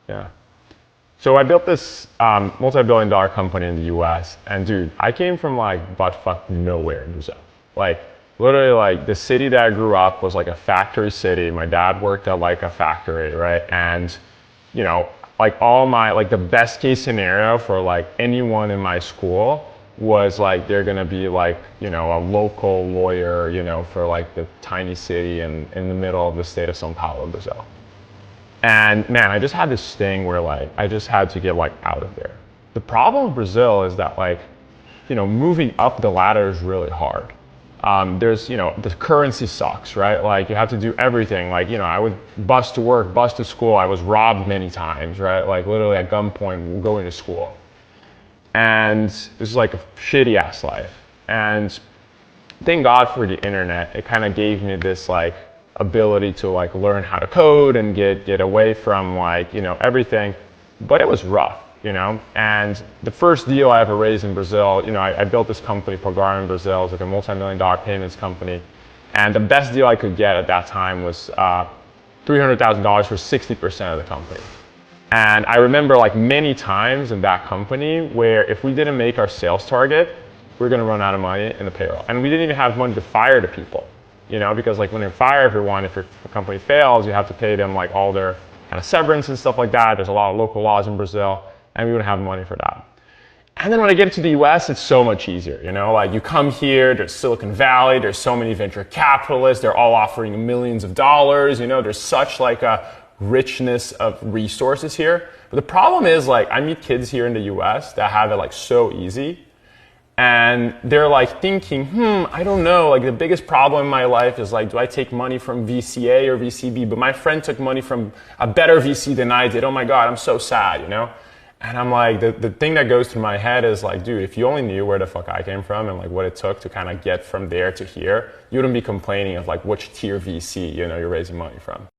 Yeah. So I built this multi-billion-dollar company in the US, and dude, I came from like butt-fuck nowhere in Brazil. Like literally, like the city that I grew up was like a factory city. My dad worked at like a factory, right? And you know, like all my like the best case scenario for like anyone in my school was like they're gonna be like, you know, a local lawyer, you know, for like the tiny city in the middle of the state of São Paulo, Brazil. And man, I just had this thing where like I just had to get like out of there. The problem with Brazil is that like, you know, moving up the ladder is really hard. There's, you know, the currency sucks, right? Like you have to do everything. Like, you know, I would bus to work, bus to school. I was robbed many times, right? Like literally at gunpoint going to school. And it was like a shitty ass life. And thank God for the internet. It kind of gave me this like ability to like learn how to code and get away from like, you know, everything. But it was rough, you know. And the first deal I ever raised in Brazil, you know, I built this company, Pagar in Brazil. It was like a multi-million-dollar payments company. And the best deal I could get at that time was $300,000 for 60% of the company. And I remember like many times in that company where if we didn't make our sales target, we were gonna run out of money in the payroll. And we didn't even have money to fire the people, you know, because like when you fire everyone, if your company fails, you have to pay them like all their kind of severance and stuff like that. There's a lot of local laws in Brazil, and we wouldn't have money for that. And then when I get to the US, it's so much easier, you know, like you come here, there's Silicon Valley, there's so many venture capitalists, they're all offering millions of dollars, you know, there's such like a richness of resources here. But the problem is like I meet kids here in the US that have it like so easy. And they're like thinking, I don't know, like the biggest problem in my life is like, do I take money from VCA or VCB? But my friend took money from a better VC than I did. Oh my God, I'm so sad, you know? And I'm like, the thing that goes through my head is like, dude, if you only knew where the fuck I came from and like what it took to kind of get from there to here, you wouldn't be complaining of like which tier VC, you know, you're raising money from.